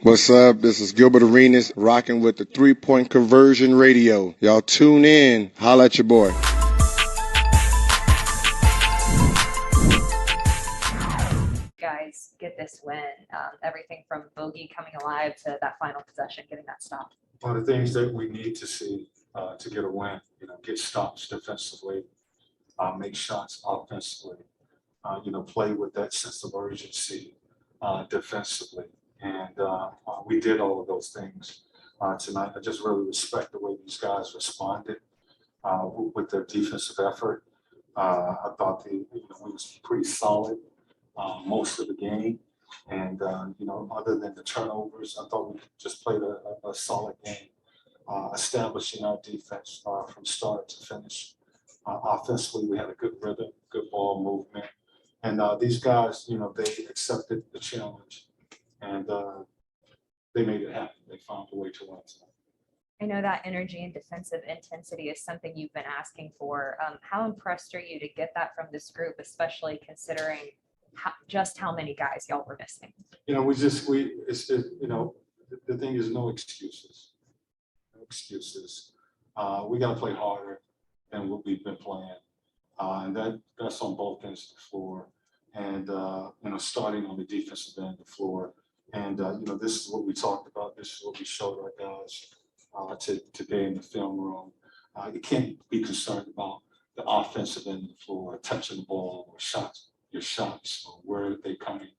What's up? This is Gilbert Arenas rocking with the 3-Point Conversion Radio. Y'all tune in. Holla at your boy. Guys get this win? Everything from Bogey coming alive to that final possession, getting that stop. One of the things that we need to see to get a win, get stops defensively, make shots offensively, play with that sense of urgency defensively. And we did all of those things tonight. I just really respect the way these guys responded with their defensive effort. I thought we was pretty solid most of the game. And, other than the turnovers, I thought we just played a solid game, establishing our defense from start to finish. Offensively, we had a good rhythm, good ball movement. And these guys, they accepted the challenge and they made it happen. They found a way to win tonight. I know that energy and defensive intensity is something you've been asking for. How impressed are you to get that from this group, especially considering just how many guys y'all were missing? The thing is no excuses. No excuses. We got to play harder than what we've been playing. And that's on both ends of the floor. And, starting on the defensive end of the floor. And, this is what we talked about. This is what we showed our guys today in the film room. You can't be concerned about the offensive end of the floor, touching the ball or your shots, or where they're coming.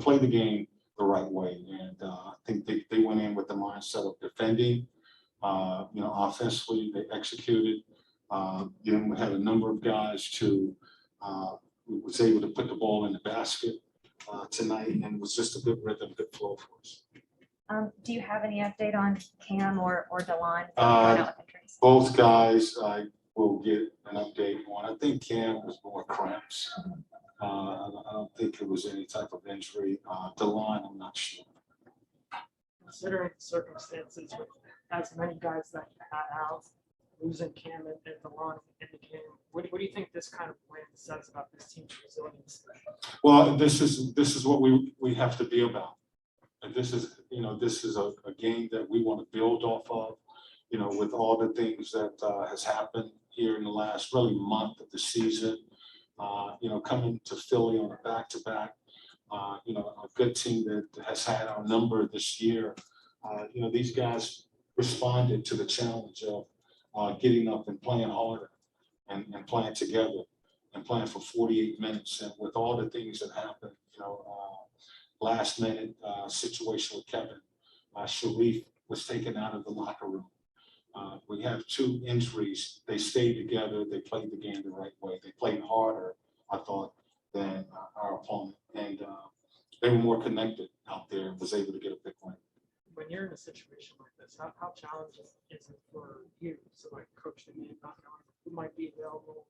Play the game the right way. And I think they went in with the mindset of defending. Offensively, they executed. We had a number of guys was able to put the ball in the basket tonight, and it was just a good rhythm, good flow for us. Do you have any update on Cam or DeLon going out with injuries? Both guys I will get an update on. I think Cam was more cramps. I don't think it was any type of injury. DeLon, I'm not sure. Considering the circumstances with as many guys that you had out, losing Cam and DeLon in the game, what do you think this kind of win says about this team's resilience? Well, this is what we have to be about. And this is a game that we want to build off of, with all the things that has happened here in the last really month of the season. Coming to Philly on a back-to-back, a good team that has had our number this year. These guys responded to the challenge of getting up and playing harder and playing together and playing for 48 minutes. And with all the things that happened, last minute situation with Kevin, Sharif was taken out of the locker room. We have 2 injuries. They stayed together. They played the game the right way. They played harder, I thought, than our opponent. And they were more connected out there and was able to get a big win. When you're in a situation like this, how challenging is it for you to coach the game, not knowing who might be available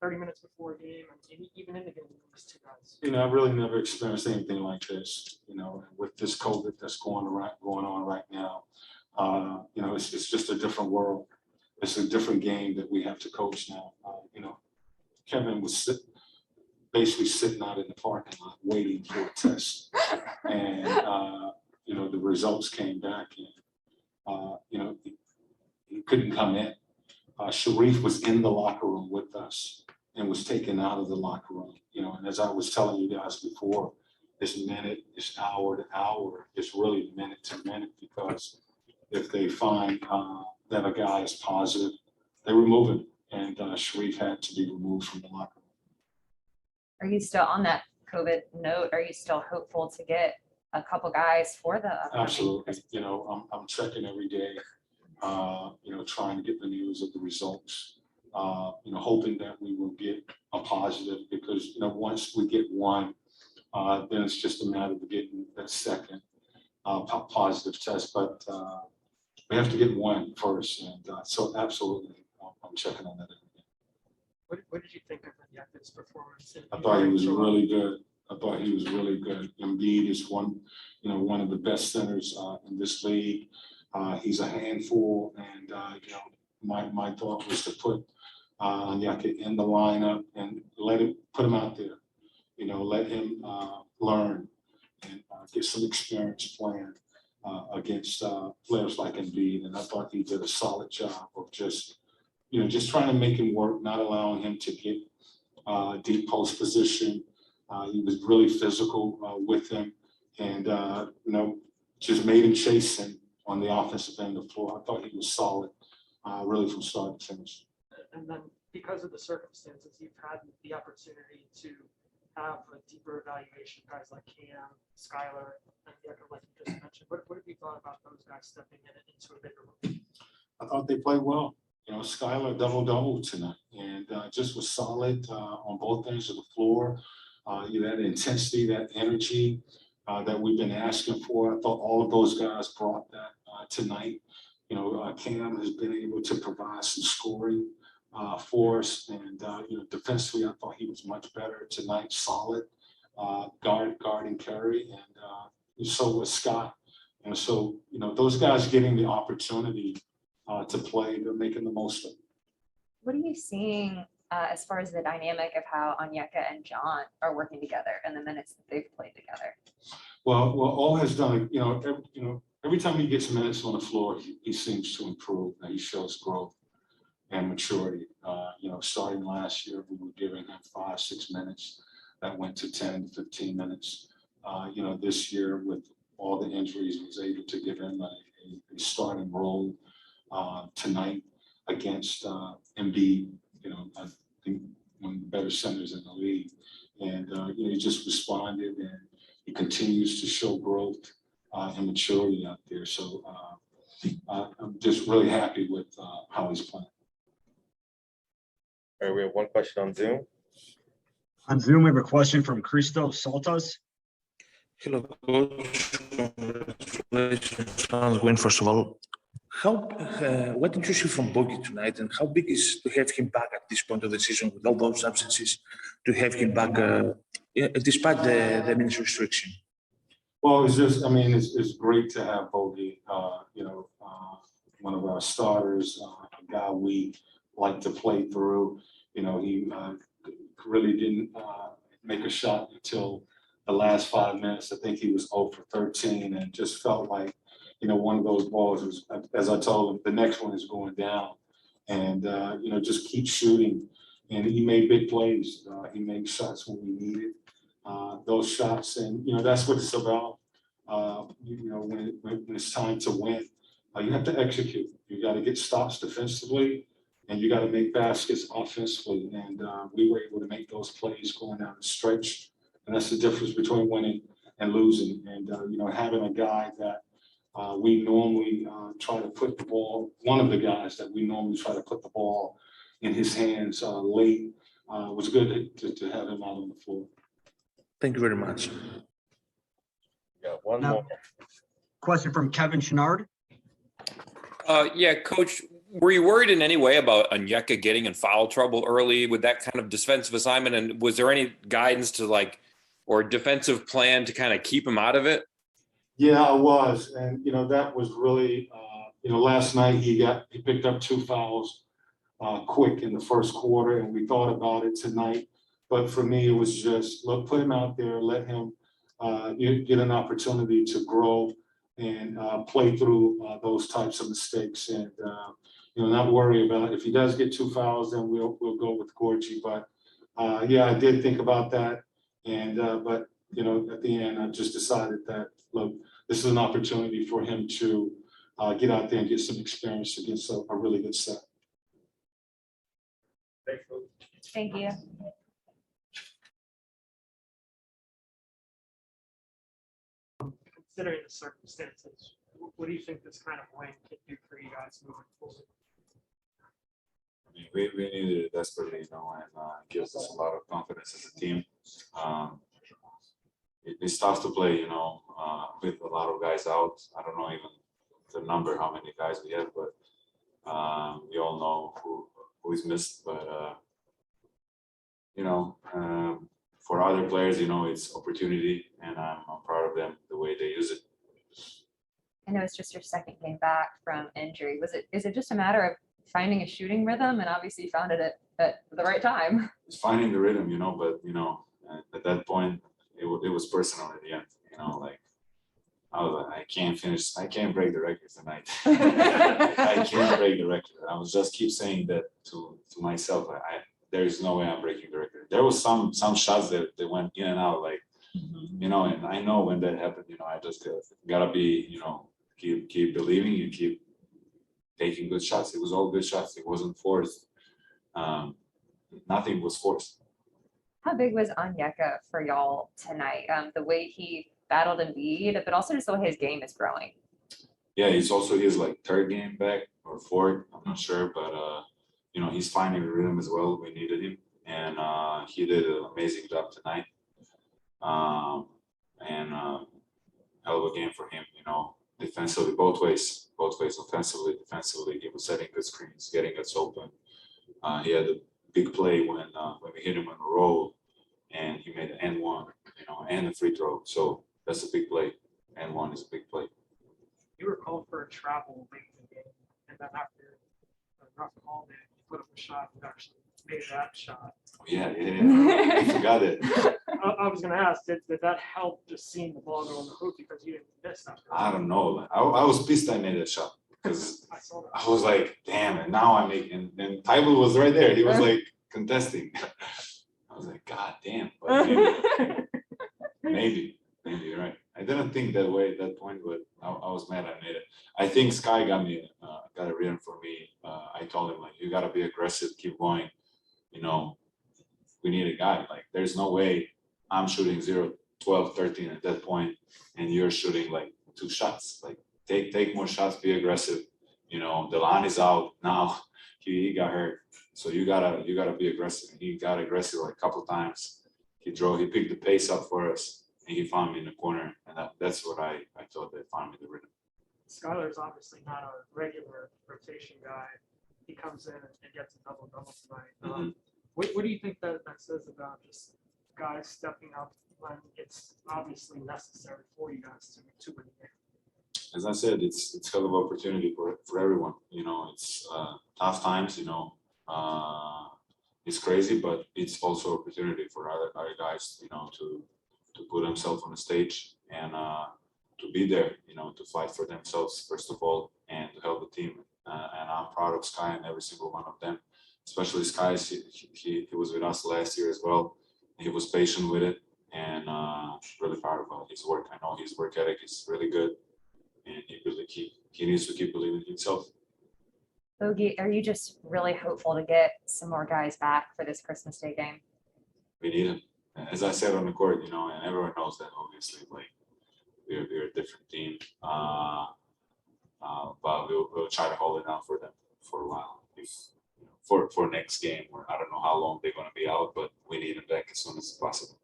30 minutes before a game, and even in the game, these 2 guys? I really never experienced anything like this. With this COVID that's going on right now. It's just a different world. It's a different game that we have to coach now. Kevin was basically sitting out in the parking lot waiting for a test, and the results came back, and he couldn't come in. Sharif was in the locker room with us and was taken out of the locker room. And as I was telling you guys before, it's minute, it's hour to hour, it's really minute to minute, because if they find that a guy is positive, they remove him, and Sharif had to be removed from the locker room. Are you still on that COVID note? Are you still hopeful to get a couple guys for the upcoming? Absolutely. I'm checking every day, trying to get the news of the results, hoping that we will get a positive, because, once we get one, then it's just a matter of getting that second positive test. But we have to get one first. And so absolutely, I'm checking on that every day. What did you think of Yakup's performance? I thought he was really good. Embiid is one of the best centers in this league. He's a handful, and my thought was to put Yakup in the lineup and put him out there. Let him learn and get some experience playing against players like Embiid, and I thought he did a solid job of just trying to make him work, not allowing him to get deep post position. He was really physical with him, and just made him chase him on the offensive end of the floor. I thought he was solid, really from start to finish. And then because of the circumstances, you've had the opportunity to have a deeper evaluation, guys like Cam, Skyler, and Yeka, like you just mentioned. What have you thought about those guys stepping into a bigger role? I thought they played well. Skyler double tonight, and just was solid on both ends of the floor. That intensity, that energy that we've been asking for. I thought all of those guys brought that tonight. Cam has been able to provide some scoring for us, and defensively, I thought he was much better tonight. Solid guarding Curry, and so was Scott. And so those guys getting the opportunity to play, they're making the most of it. What are you seeing as far as the dynamic of how Onyeka and John are working together and the minutes that they've played together? Well, O has done, every time he gets minutes on the floor, he seems to improve. He shows growth and maturity. Starting last year, we were giving him 5-6 minutes. That went to 10 to 15 minutes. This year, with all the injuries, was able to give him a starting role tonight against Embiid. I think one of the better centers in the league. And, he just responded, and he continues to show growth and maturity out there. So I'm just really happy with how he's playing. All right, we have one question on Zoom. On Zoom, we have a question from Christo Saltas. Hello, coach. Congratulations on the win, first of all. What did you see from Bogey tonight, and how big is to have him back at this point of the season with all those absences, to have him back despite the minutes restriction? Well, it's great to have Bogey, one of our starters, a guy we like to play through. He really didn't make a shot until the last 5 minutes. I think he was 0 for 13, and just felt like, one of those balls was, as I told him, the next one is going down, and just keep shooting. And he made big plays. He made shots when we needed those shots, and that's what it's about. When it's time to win, you have to execute. You got to get stops defensively, and you got to make baskets offensively. And we were able to make those plays going down the stretch, and that's the difference between winning and losing. And having a guy that we normally try to put the ball, one of the guys that we normally try to put the ball in his hands late, was good to have him out on the floor. Thank you very much. Yeah, one Now, more. question from Kevin Chenard. Yeah, Coach, were you worried in any way about Onyeka getting in foul trouble early with that kind of defensive assignment? And was there any guidance to or defensive plan to kind of keep him out of it? Yeah, I was. And, that was really, last night he picked up 2 fouls quick in the first quarter, and we thought about it tonight. But for me, it was just, put him out there, let him get an opportunity to grow and play through those types of mistakes, and not worry about it. If he does get 2 fouls, then we'll go with Gorgie. But yeah, I did think about that, and but at the end, I just decided that this is an opportunity for him to get out there and get some experience against a really good set. Thanks, Coach. Thank you. Considering the circumstances, what do you think this kind of win can do for you guys moving forward? We needed it desperately, and it gives us a lot of confidence as a team. It's tough to play, with a lot of guys out. I don't know even the number, how many guys we have, but we all know who is missed. But for other players, it's opportunity, and I'm proud of them the way they use it. I know it's just your second game back from injury. Is it just a matter of finding a shooting rhythm, and obviously you found it at the right time? It's finding the rhythm, but at that point, it was personal at the end. I was like, I can't break the record tonight. I can't break the record. I was just keep saying that to myself. There's no way I'm breaking the record. There was some shots that went in and out, like, you know, and I know when that happened, you know, I just gotta be, you know, keep believing and keep taking good shots. It was all good shots. It wasn't forced. Nothing was forced. How big was Onyeka for y'all tonight? The way he battled Embiid, but also just the way his game is growing. Yeah, he's also his like third game back or fourth. I'm not sure, but you know, he's finding the rhythm as well. We needed him, and he did an amazing job tonight. Hell of a game for him. You know, defensively, both ways, offensively, defensively. He was setting good screens, getting us open. He had a big play when we hit him on a roll, and he made an N1, you know, and a free throw. So that's a big play. N1 is a big play. You were called for a travel late in the game, and then after a rough call, man, you put up a shot and actually made that shot. Yeah. I forgot it. I was going to ask, did that help just seeing the ball go in the hoop because you didn't miss that? I don't know. Like, I was pissed I made that shot because I saw that. I was like, damn, and now I'm making, and Tybalt was right there. He was like contesting. I was like, God damn. But maybe you're right. I didn't think that way at that point, but I was mad I made it. I think Sky got a rhythm for me. I told him, like, you got to be aggressive, keep going. You know, we need a guy. Like, there's no way I'm shooting 0, 12, 13 at that point, and you're shooting like 2 shots. Like, take more shots, be aggressive. You know, the line is out now. He got hurt, so you gotta be aggressive. He got aggressive like a couple times. He picked the pace up for us, and he found me in the corner, and that's what I thought they found me the rhythm. Skyler's obviously not a regular rotation guy. He comes in and gets a double-double tonight. What do you think that says about just guys stepping up when it's obviously necessary for you guys to win the game? As I said, it's hell of an opportunity for everyone. You know, it's tough times. You know, it's crazy, but it's also opportunity for other guys. You know, to put themselves on the stage and to be there. You know, to fight for themselves first of all, and to help the team. And I'm proud of Sky and every single one of them. Especially Sky, he was with us last year as well. He was patient with it, and really proud about his work. I know his work ethic is really good, and he needs to keep believing in himself. Bogey, are you just really hopeful to get some more guys back for this Christmas Day game? We need him. As I said on the court, you know, and everyone knows that, obviously, like, we're a different team, but we'll try to hold it down for them for a while. For next game, or I don't know how long they're going to be out, but we need them back as soon as possible.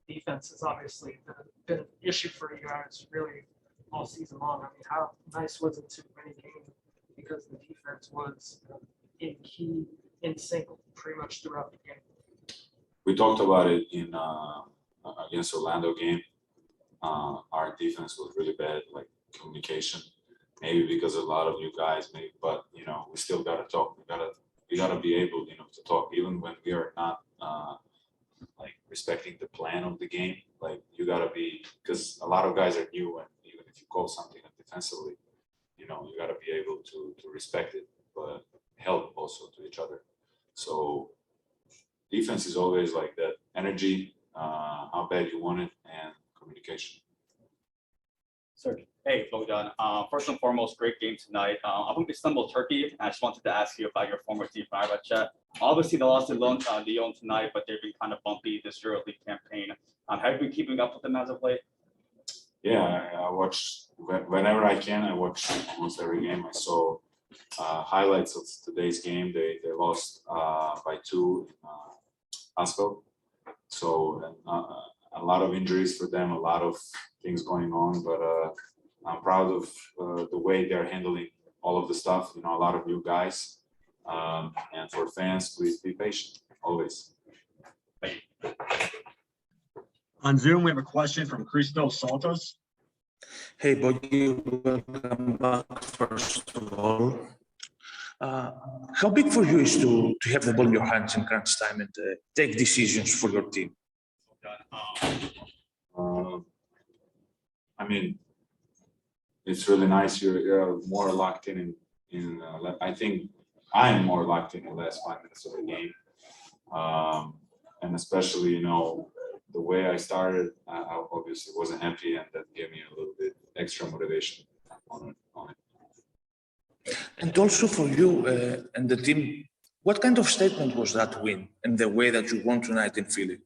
Defense has obviously been an issue for you guys really all season long. I mean, how nice was it to win a game because the defense was in sync pretty much throughout the game? We talked about it in against Orlando game. Our defense was really bad, like communication. Maybe because a lot of you guys, but you know, we still gotta talk. We gotta be able, you know, to talk even when we are not like respecting the plan of the game. Like, you gotta be, because a lot of guys are new, and even if you call something defensively, you know, you gotta be able to respect it, but help also to each other. So defense is always like that: energy, how bad you want it, and communication. Sir, hey, Bogdan. First and foremost, great game tonight. I'm from Istanbul, Turkey. I just wanted to ask you about your former team, Fenerbahce. Obviously, they lost to Lyon tonight, but they've been kind of bumpy this EuroLeague campaign. Have you been keeping up with them as of late? Yeah, I watch whenever I can. I watch almost every game. I saw highlights of today's game. They lost by 2 in Asvel. So a lot of injuries for them, a lot of things going on, but I'm proud of the way they're handling all of the stuff. You know, a lot of new guys, and for fans, please be patient always. On Zoom, we have a question from Christos Saltos. Hey, Bogey, welcome back, first of all. How big for you is to have the ball in your hands in crunch time and take decisions for your team? I mean, it's really nice. You're more locked I think I am more locked in the last 5 minutes of the game. And especially, the way I started, I obviously wasn't happy, and that gave me a little bit extra motivation on it. And also for you and the team, what kind of statement was that win and the way that you won tonight in Philly?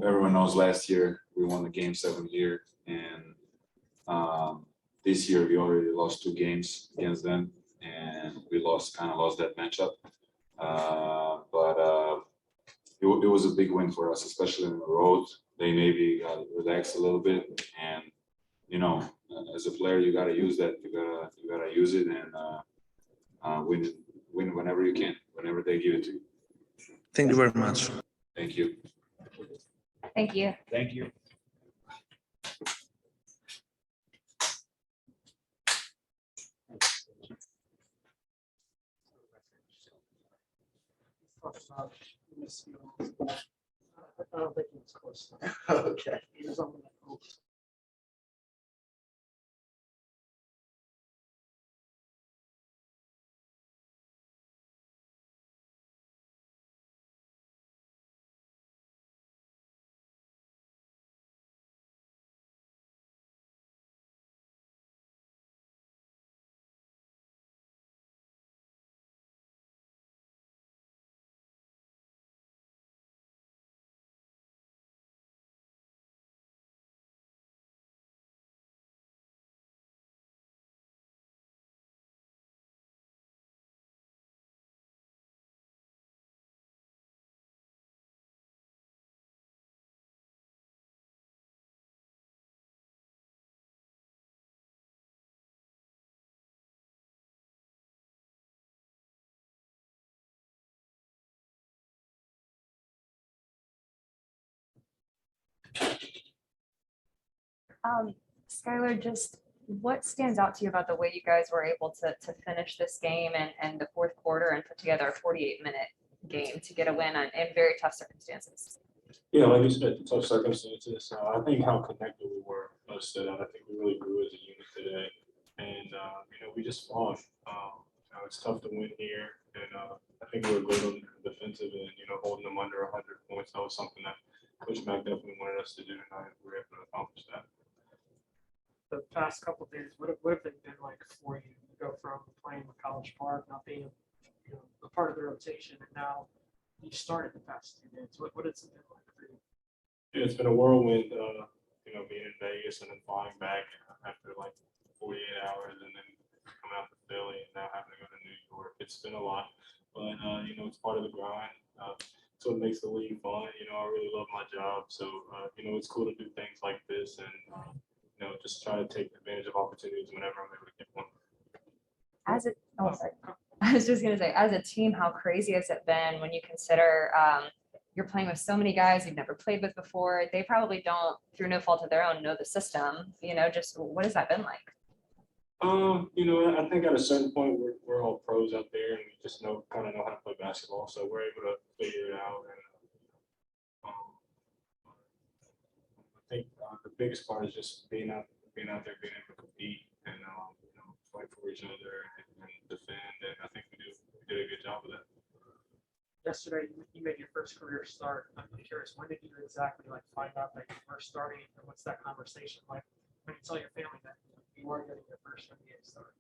Everyone knows last year we won the game 7 here, and this year we already lost 2 games against them, and we kind of lost that matchup. But it was a big win for us, especially on the road. They maybe got relaxed a little bit, and as a player, you got to use that. You gotta use it and win whenever you can, whenever they give it to you. Thank you very much. Thank you. Thank you. Thank you. I don't think he was close. Okay. He was on the post. Skyler, just what stands out to you about the way you guys were able to finish this game and the fourth quarter and put together a 48-minute game to get a win in very tough circumstances? Yeah, like you said, tough circumstances. I think how connected we were stood out. I think we really grew as a unit today, and we just fought. It's tough to win here, and I think we were good on the defensive end. Holding them under 100 points. That was something that Coach Mack definitely wanted us to do, and we were able to accomplish that. The past couple of days, what have they been like for you? You go from playing with College Park, not being a part of the rotation, and now you started the past 2 days. What has it been like for you? Yeah, it's been a whirlwind, being in Vegas and then flying back after like 48 hours and then coming out to Philly and now having to go to New York. It's been a lot, but it's part of the grind. It's what makes the league fun. I really love my job, so it's cool to do things like this and just try to take advantage of opportunities whenever I'm able to get one. Sorry. I was just gonna say, as a team, how crazy has it been when you consider you're playing with so many guys you've never played with before? They probably don't, through no fault of their own, know the system. Just what has that been like? I think at a certain point we're all pros out there and we just kind of know how to play basketball, so we're able to figure it out. And I think the biggest part is just being out there, being able to compete and fight for each other and defend. And I think we did a good job of that. Yesterday, you made your first career start. I'm curious, when did you exactly find out that you were starting, and what's that conversation like when you tell your family that you are getting your first NBA start?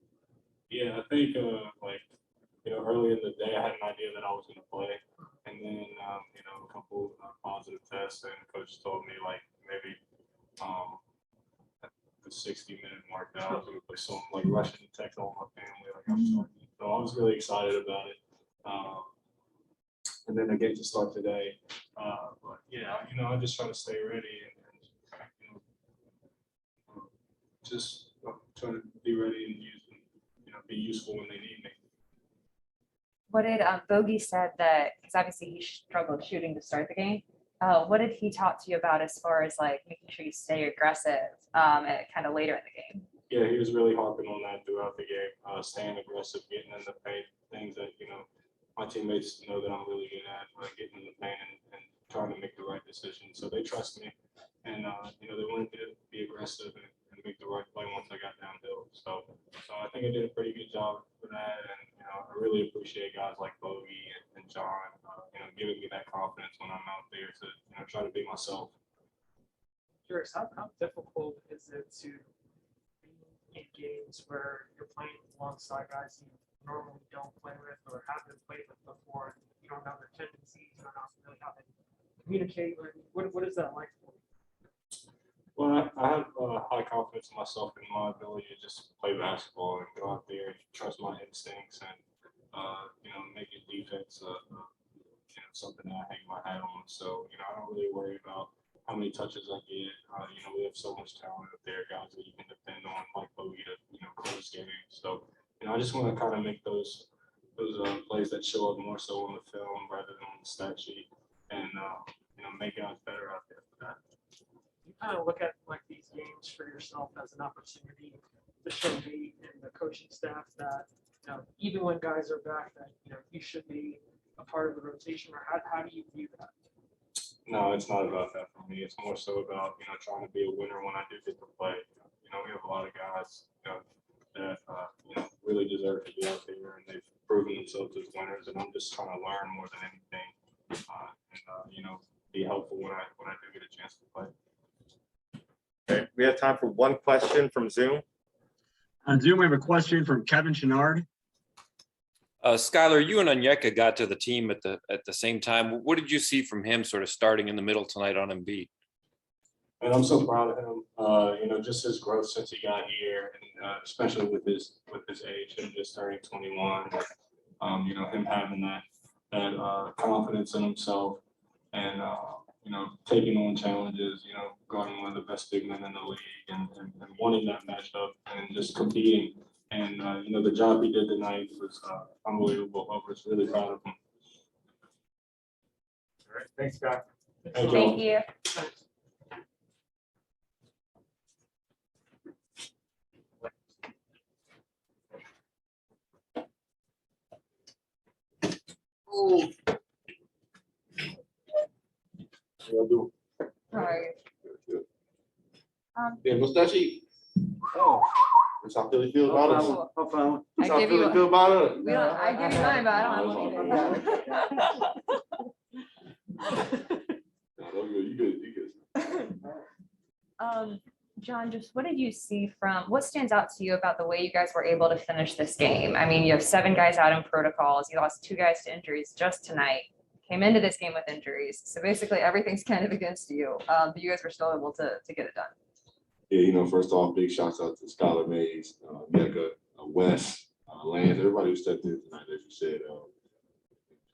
Yeah, I think early in the day I had an idea that I was going to play, and then a couple positive tests, and coach told me maybe at the 60-minute mark that I was going to play. So I'm rushing to text all my family I'm starting. So I was really excited about it. And then I get to start today. But yeah, I just try to stay ready and just try to be ready and be useful when they need me. What did Bogey said that, because obviously he struggled shooting to start the game. What did he talk to you about as far as making sure you stay aggressive kind of later in the game? Yeah, he was really harping on that throughout the game, staying aggressive, getting in the paint, things that my teammates know that I'm really good at, getting in the paint and trying to make the right decision. So they trust me, and they wanted to be aggressive and make the right play once I got downhill. So I think I did a pretty good job for that, and I really appreciate guys like Bogey and John, giving me that confidence when I'm out there to try to be myself. Curious, how difficult is it to be in games where you're playing alongside guys you normally don't play with or haven't played with before? You don't know their tendencies, you don't know really how they communicate. What is that like for you? Well, I have high confidence in myself and my ability to just play basketball and go out there and trust my instincts and make it defense something that I hang my hat on. So I don't really worry about how many touches I get. We have so much talent up there, guys that you can depend on, like Bogey, to close games. So I just want to kind of make those plays that show up more so on the film rather than on the stat sheet, and make guys better out there for that. You kind of look at like these games for yourself as an opportunity to show me and the coaching staff that even when guys are back, that you should be a part of the rotation. Or how do you view that? No, it's not about that for me. It's more so about trying to be a winner when I do get to play. We have a lot of guys that really deserve to be out there, and they've proven themselves as winners. And I'm just trying to learn more than anything, and be helpful when I do get a chance to play. Okay, we have time for one question from Zoom. On Zoom, we have a question from Kevin Chenard. Skyler, you and Onyeka got to the team at the same time. What did you see from him sort of starting in the middle tonight on Embiid? And I'm so proud of him. Just his growth since he got here, and especially with his age, him just turning 21. Him having that confidence in himself, and taking on challenges. Guarding one of the best big men in the league, and wanting that matchup, and just competing. And the job he did tonight was unbelievable. I was really proud of him. All right, thanks, Scott. Thank you. All right. Yeah, what's that sheet? Oh, that's how Philly feel about us. I That's how give Philly you, feel about us. I give you mine, but I don't have one either. You good. John, just what did you see what stands out to you about the way you guys were able to finish this game? I mean, you have 7 guys out in protocols. You lost 2 guys to injuries just tonight. Came into this game with injuries. So basically everything's kind of against you. But you guys were still able to get it done. Yeah, first off, big shouts out to Skyler Mays, Mecca, Wes, Lance, everybody who stepped in tonight, as you said.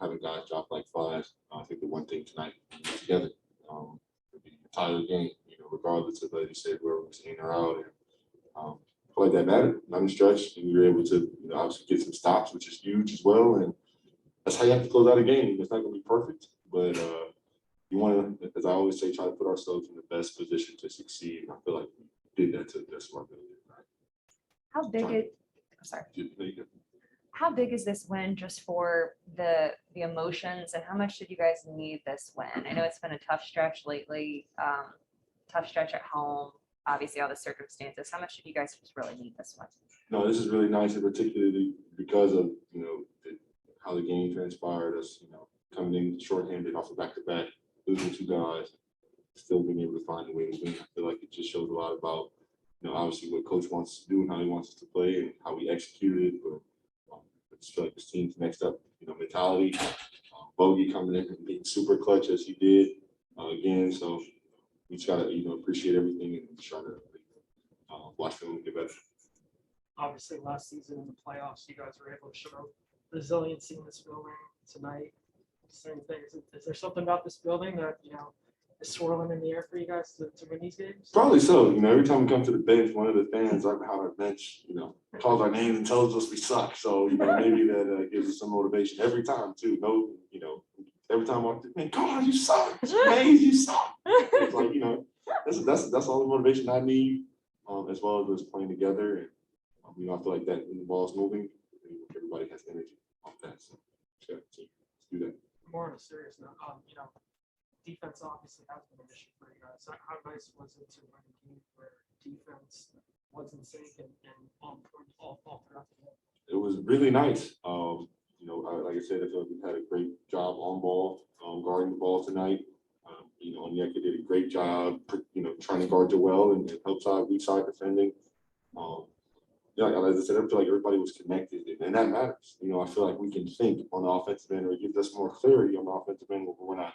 Having guys drop like flies. I think the one thing tonight, together, the entire game, regardless of, like you said, where we was in or out. And I feel like that mattered. Not a stretch, and we were able to, obviously get some stops, which is huge as well. And that's how you have to close out a game. It's not going to be perfect, but you want to, as I always say, try to put ourselves in the best position to succeed. And I feel like we did that to the best of our ability. How big is this win just for the emotions, and how much did you guys need this win? I know it's been a tough stretch lately, tough stretch at home, obviously all the circumstances. How much did you guys just really need this one? No, this is really nice, and particularly because of how the game transpired. Us, coming in shorthanded off the back-to-back, losing 2 guys, still being able to find a way to win. I feel like it just shows a lot about obviously what coach wants to do and how he wants us to play and how we executed. But I just feel like this team's next up, mentality. Bogey coming in and being super clutch as he did again. So we just gotta appreciate everything and try to watch them get better. Obviously, last season in the playoffs, you guys were able to show resiliency in this building. Tonight, same thing. Is there something about this building that is swirling in the air for you guys to win these games? Probably so. Every time we come to the bench, one of the fans right behind our bench, calls our names and tells us we suck. So maybe that gives us some motivation every time too. Every time I'm like, man, come on, you suck. Maze, you suck. It's like that's all the motivation I need, as well as us playing together. And I feel like that when the ball's moving, everybody has energy on that. So yeah, let's do that. More on a serious note, defense obviously has been an issue for you guys. How nice was it to win a game where defense was in sync and on point all throughout the game? It was really nice. Like I said, I feel like we had a great job on ball, guarding the ball tonight. Onyeka did a great job, trying to guard Joel and help side, weak side defending. As I said, I feel like everybody was connected, and that matters. I feel like we can think on the offensive end, or it gives us more clarity on the offensive end when we're not,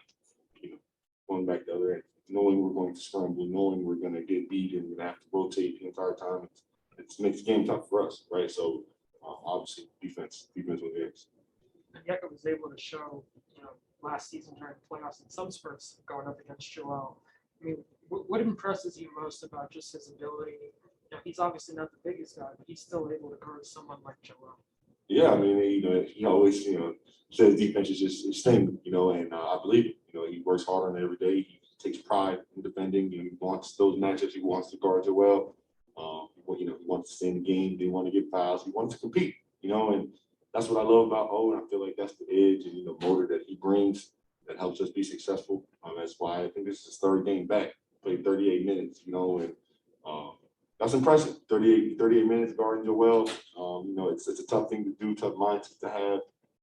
going back the other end, knowing we're going to scramble, knowing we're going to get beat and we're going to have to rotate the entire time. It makes the game tough for us, right? So obviously, defense was there. And Yeka was able to show, last season during the playoffs in some spurts going up against Joel. I mean, what impresses you most about just his ability? He's obviously not the biggest guy, but he's still able to guard someone like Joel. Yeah, I mean, he always, says defense is just his thing, and I believe it. He works hard on it every day. He takes pride in defending. He wants those matchups. He wants to guard Joel. He wants to stay in the game. They want to get fouls. He wants to compete, and that's what I love about O, and I feel like that's the edge and motor that he brings that helps us be successful. That's why I think this is his third game back. Played 38 minutes, and that's impressive. 38 minutes guarding Joel. It's a tough thing to do, tough mindset to have.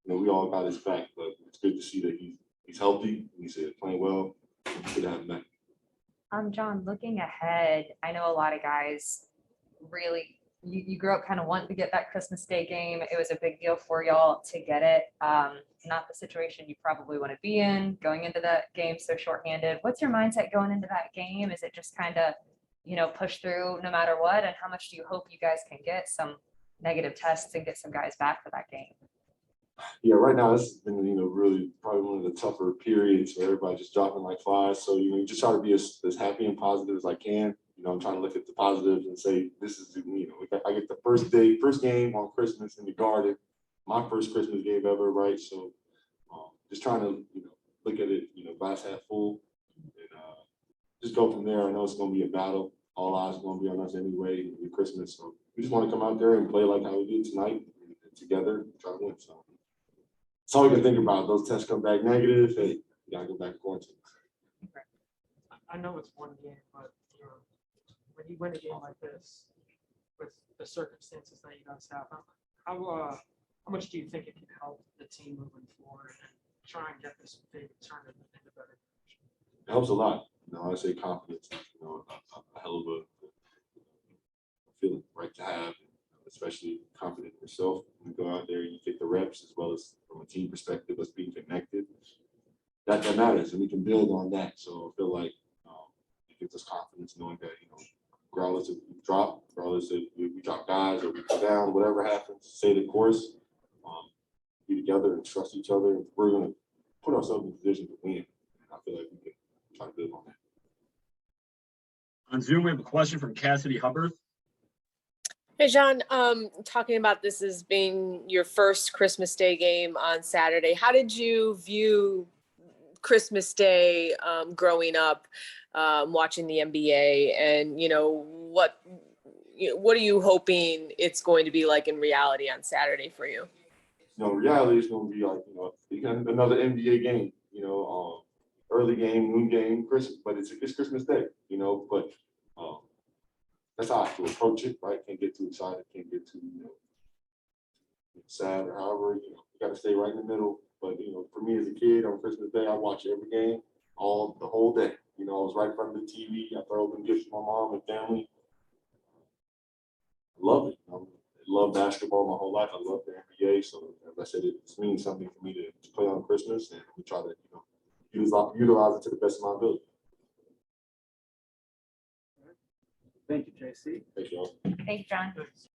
We all got his back, but it's good to see that he's healthy. He's playing well. It's good to have him back. John, looking ahead, I know a lot of guys really, you grew up kind of wanting to get that Christmas Day game. It was a big deal for y'all to get it. Not the situation you probably want to be in going into that game so shorthanded. What's your mindset going into that game? Is it just kind of, push through no matter what? And how much do you hope you guys can get some negative tests and get some guys back for that game? Yeah, right now this has been, really probably one of the tougher periods where everybody just dropping like flies. So, you just try to be as happy and positive as I can. I'm trying to look at the positives and say, this is, I get the first game on Christmas in the Garden, my first Christmas game ever, right? So just trying to, look at it, glass half full and just go from there. I know it's going to be a battle. All eyes are going to be on us anyway in Christmas. So we just want to come out there and play like how we did tonight and together and try to win. So that's all we can think about. Those tests come back negative. Hey, you got to go back to quarantine. I know it's one game, but when you win a game like this, with the circumstances that you guys have, how much do you think it can help the team moving forward and try and get this big tournament into better position? It helps a lot. I say confidence, a hell of a feeling, right, to have, especially confident in yourself. You go out there and you get the reps, as well as from a team perspective, us being connected. That matters, and we can build on that. So I feel like it gives us confidence knowing that, regardless if we drop, regardless if we drop guys or we go down, whatever happens, stay the course, be together and trust each other. We're going to put ourselves in a position to win. And I feel like we can try to build on that. On Zoom, we have a question from Cassidy Hubbard. Hey, John, talking about this as being your first Christmas Day game on Saturday, how did you view Christmas Day growing up, watching the NBA, and what are you hoping it's going to be like in reality on Saturday for you? Reality is going to be like another NBA game. Early game, noon game, Christmas, but it's Christmas Day. But that's how I have to approach it. Right? Can't get too excited. Can't get too sad or however. You got to stay right in the middle. But for me as a kid on Christmas Day, I watch every game the whole day. I was right in front of the TV. I throw open gifts for my mom and family. I love it. I love basketball my whole life. I love the NBA. So as I said, it means something for me to play on Christmas, and we try to utilize it to the best of my ability. Thank you, JC. Thank you all. Thank you, John. Thanks.